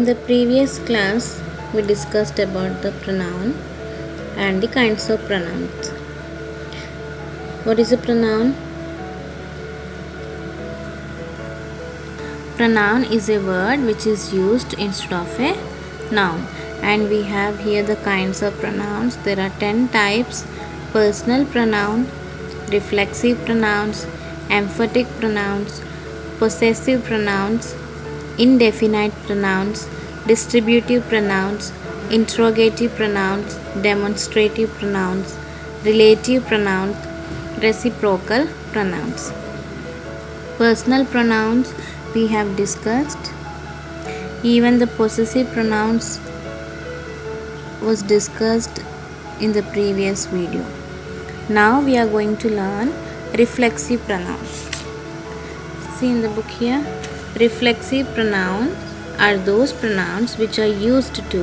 In the previous class, we discussed about the pronoun and the kinds of pronouns. What is a pronoun? Pronoun is a word which is used instead of a noun, and we have here the kinds of pronouns. There are 10 types: personal pronoun, reflexive pronouns, emphatic pronouns, possessive pronouns, indefinite pronouns, distributive pronouns, interrogative pronouns, demonstrative pronouns, relative pronouns, reciprocal pronouns. Personal pronouns we have discussed. Even the possessive pronouns was discussed in the previous video. Now we are going to learn reflexive pronouns. See in the book here, reflexive pronouns are those pronouns which are used to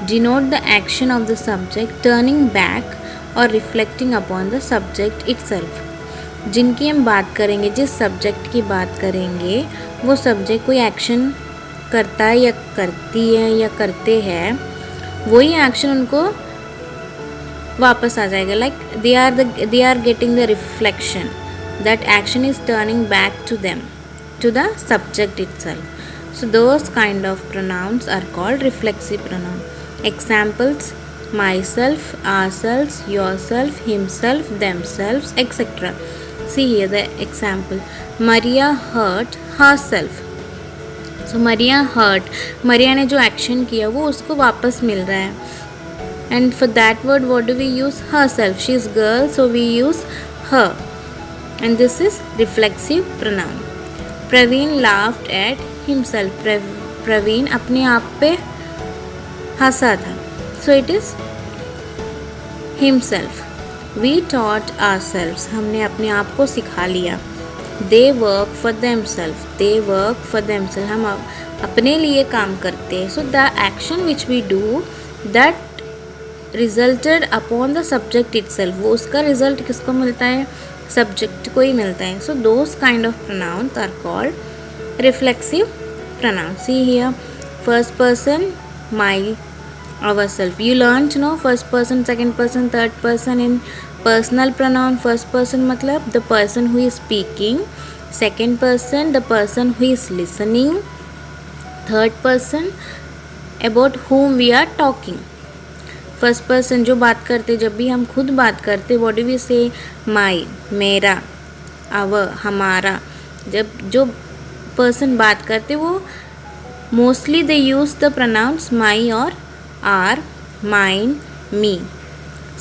denote the action of the subject turning back or reflecting upon the subject itself. जिनकी हम बात करेंगे, जिस subject की बात करेंगे, वो subject कोई एक्शन करता है या करती है या करते हैं, वही एक्शन उनको वापस आ जाएगा. Like they are getting the reflection. That action is turning back to them, to the subject itself. So those kind of pronouns are called reflexive pronoun. Examples: myself, ourselves, yourself, himself, themselves, etc. See here the example. Maria hurt herself. So Maria hurt. Maria ने जो action किया वो उसको वापस मिल रहा है. And for that word, what do we use? Herself. She is girl, so we use her. And this is reflexive pronoun. Praveen laughed at himself. Praveen अपने आप पे हंसा था. So it is himself. We taught ourselves. हमने अपने आप को सिखा लिया. They work for themselves. They work for themselves. हम अपने लिए काम करते हैं. So the action which we do, that resulted upon the subject itself. वो उसका result किसको मिलता है? Subject को ही मिलता है. So those kind of pronouns are called reflexive pronouns. See here, first person, my, ourself. You learned first person, second person, third person. In personal pronoun, first person मतलब the person who is speaking, second person the person who is listening, third person about whom we are talking. First person जो बात करते, जब भी हम खुद बात करते, व्हाट डू वी से? माई, मेरा, आवर, हमारा. जब जो पर्सन बात करते वो mostly they use the pronouns my और our, mine, me.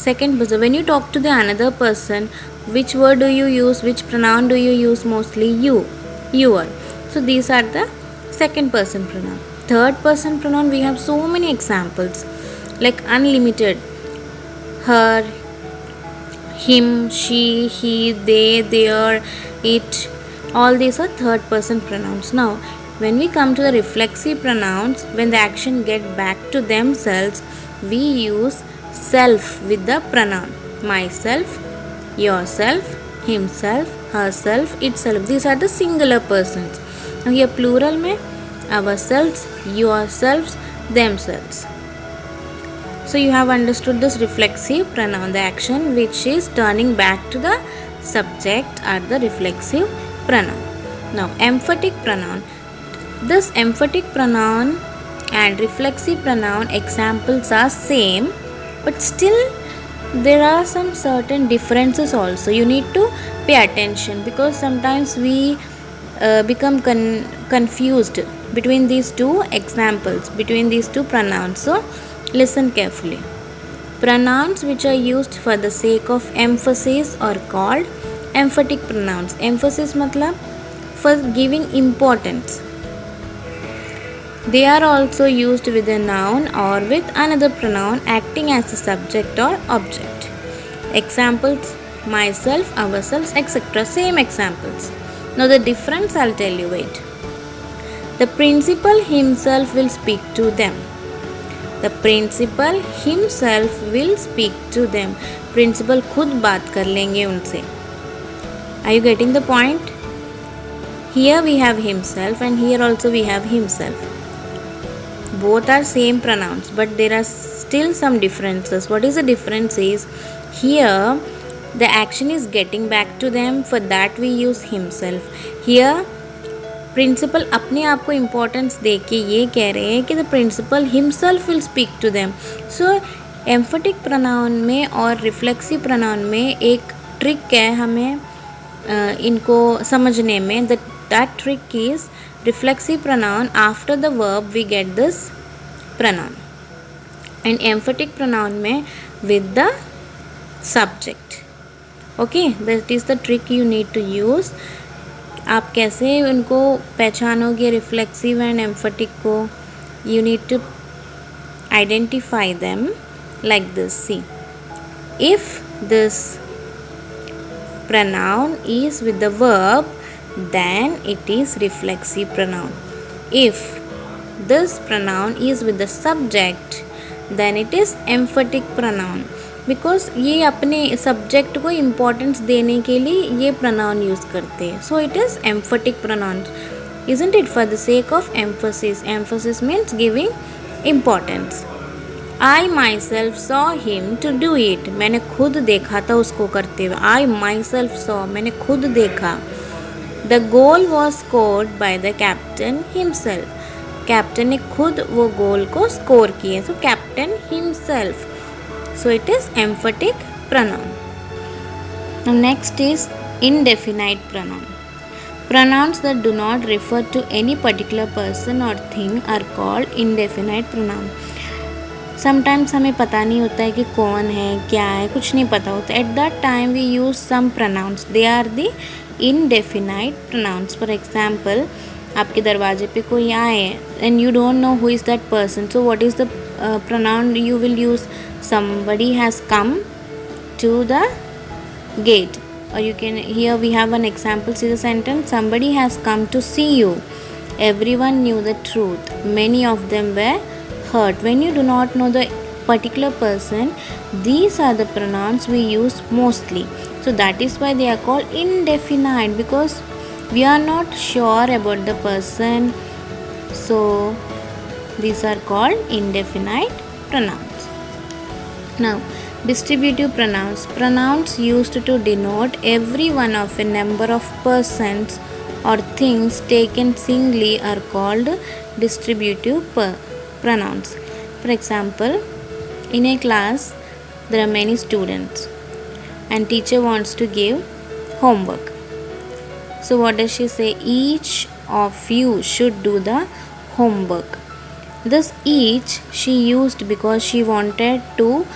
Second person, when you talk to the another person, which word do you use, which pronoun do you use? Mostly you, your. So these are the second person pronoun. Third person pronoun we have so many examples, like unlimited: her, him, she, he, they, their, it. All these are third person pronouns. Now when we come to the reflexive pronouns, when the action get back to themselves, we use self with the pronoun myself, yourself, himself, herself, itself. These are the singular persons. Now here plural में ourselves, yourselves, themselves. So you have understood this reflexive pronoun, the action which is turning back to the subject are the reflexive pronoun. Now emphatic pronoun. This emphatic pronoun and reflexive pronoun examples are same, but still there are some certain differences also. You need to pay attention because sometimes we become confused between these two examples, between these two pronouns. So listen carefully. Pronouns which are used for the sake of emphasis are called emphatic pronouns. Emphasis मतलब for giving importance. They are also used with a noun or with another pronoun acting as a subject or object. Examples: myself, ourselves, etc. Same examples. Now the difference I'll tell you. Wait. The principal himself will speak to them. The principal himself will speak to them. Principal खुद बात कर लेंगे उनसे. Are you getting the point? Here we have himself and here also we have himself. both are same pronouns, but there are still some differences. What is the difference is, here the action is getting back to them, for that we use himself. Here principal अपने आप को importance दे के ये कह रहे हैं कि the principal himself will speak to them. So emphatic pronoun में और रिफ्लेक्सिव प्रोनाउन में एक ट्रिक है हमें इनको समझने में. That trick is reflexive pronoun after the verb we get this pronoun, and emphatic pronoun में with the subject. Okay, that is the trick you need to use. आप कैसे उनको पहचानोगे रिफ्लेक्सिव एंड एम्फेटिक को? You need to identify them like this. See, if this pronoun is with the verb, then it is reflexive pronoun. If this pronoun is with the subject, then it is emphatic pronoun. Because ये अपने subject को importance देने के लिए ये pronoun use करते हैं. So it is emphatic pronoun, isn't it? For the sake of emphasis. Emphasis means giving importance. I myself saw him to do it. मैंने खुद देखा था उसको करते हुए. I myself saw, मैंने खुद देखा. The goal was scored by the captain himself. Captain ने खुद वो गोल को स्कोर किए. So captain himself. So it is emphatic pronoun. Now next is indefinite pronoun. Pronouns that do not refer to any particular person or thing are called indefinite pronoun. Sometimes हमें पता नहीं होता है कि कौन है, क्या है, कुछ नहीं पता होता. At that time we use some pronouns. They are the indefinite pronouns. For example, आपके दरवाजे पे कोई आए and you don't know who is that person. So what is the pronoun you will use? Somebody has come to the gate. Or you can, here we have an example. See the sentence, somebody has come to see you. Everyone knew the truth. Many of them were hurt. When you do not know the particular person, these are the pronouns we use mostly. So that is why they are called indefinite, because we are not sure about the person. So these are called indefinite pronouns. Now, distributive pronouns. Pronouns used to denote every one of a number of persons or things taken singly are called distributive pronouns. For example, in a class there are many students and teacher wants to give homework. So what does she say? Each of you should do the homework. This each she used because she wanted to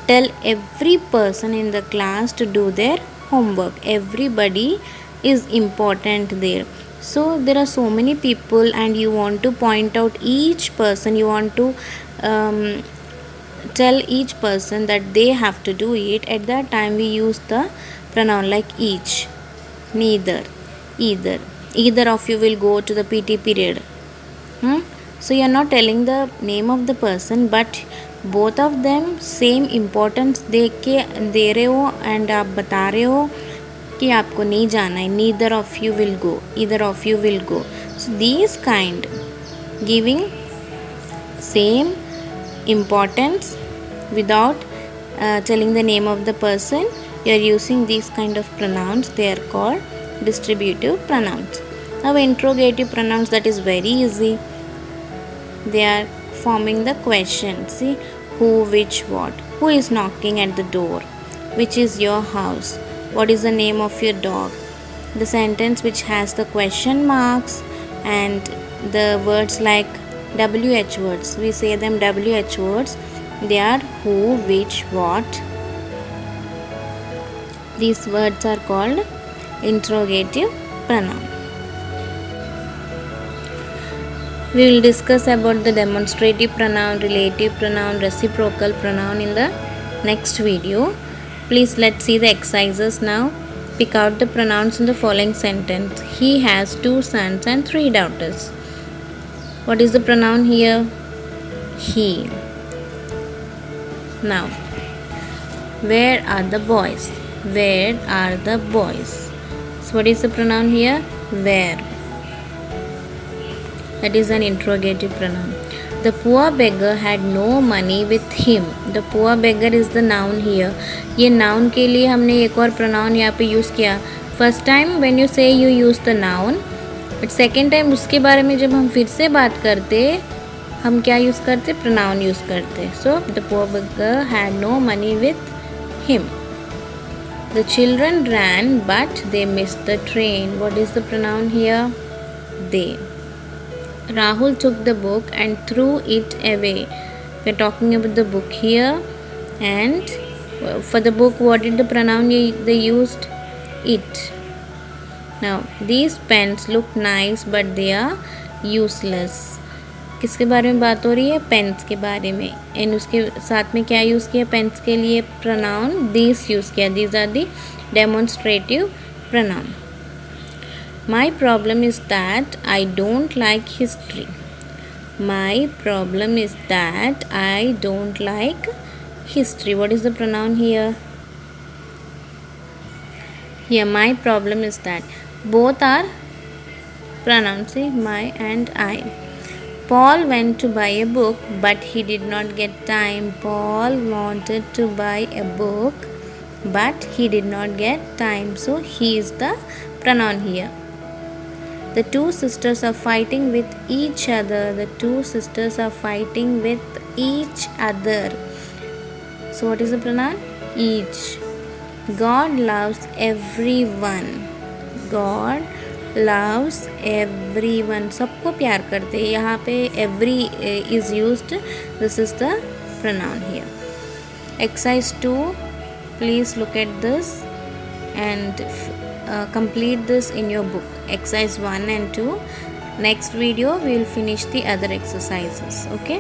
tell every person in the class to do their homework. Everybody is important there. So there are so many people and you want to point out each person. You want to tell each person that they have to do it. At that time we use the pronoun like each, neither, either. Either of you will go to the PT period. So you are not telling the name of the person, but both of them same importance दे रहे हो and आप बता रहे हो कि आपको नहीं जाना है. neither of you will go, either of you will go. So these kind, giving same importance without telling the name of the person, you are using these kind of pronouns. They are called distributive pronouns. Now interrogative pronouns, that is very easy. They are forming the question. See, who, which, what. Who is knocking at the door? Which is your house? What is the name of your dog? The sentence which has the question marks and the words like WH words. We say them WH words. They are who, which, what. These words are called interrogative pronoun. We will discuss about the demonstrative pronoun, relative pronoun, reciprocal pronoun in the next video. Please let's see the exercises now. Pick out the pronouns in the following sentence. He has 2 sons and 3 daughters. What is the pronoun here? He. Now, where are the boys? Where are the boys? So what is the pronoun here? Where. That is an interrogative pronoun. The poor beggar had no money with him. The poor beggar is the noun here. ये noun के लिए हमने एक और pronoun यहाँ पे use किया. First time when you say you use the noun, but second time उसके बारे में जब हम फिर से बात करते हम क्या use करते? pronoun use करते. So the poor beggar had no money with him. The children ran but they missed the train. What is the pronoun here? They. Rahul took the book and threw it away. We are talking about the book here, and for the book what did the pronoun they used? It. Now these pens look nice but they are useless. किसके बारे में बात हो रही है? Pens के बारे में. एंड उसके साथ में क्या यूज़ किया? पेन्स के लिए pronoun these यूज़ किया. These are the demonstrative pronoun. My problem is that I don't like history. My problem is that I don't like history. What is the pronoun here? Here, my problem is that. Both are pronouns, see, my and I. Paul went to buy a book, but he did not get time. Paul wanted to buy a book, but he did not get time. So, he is the pronoun here. The two sisters are fighting with each other. The two sisters are fighting with each other. So what is the pronoun? Each. God loves everyone. God loves everyone. सबको प्यार करते हैं. यहाँ पे every is used. This is the pronoun here. Exercise 2. Please look at this and complete this in your book. Exercise 1 and 2. Next video we will finish the other exercises. Okay,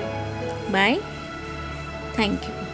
bye. Thank you.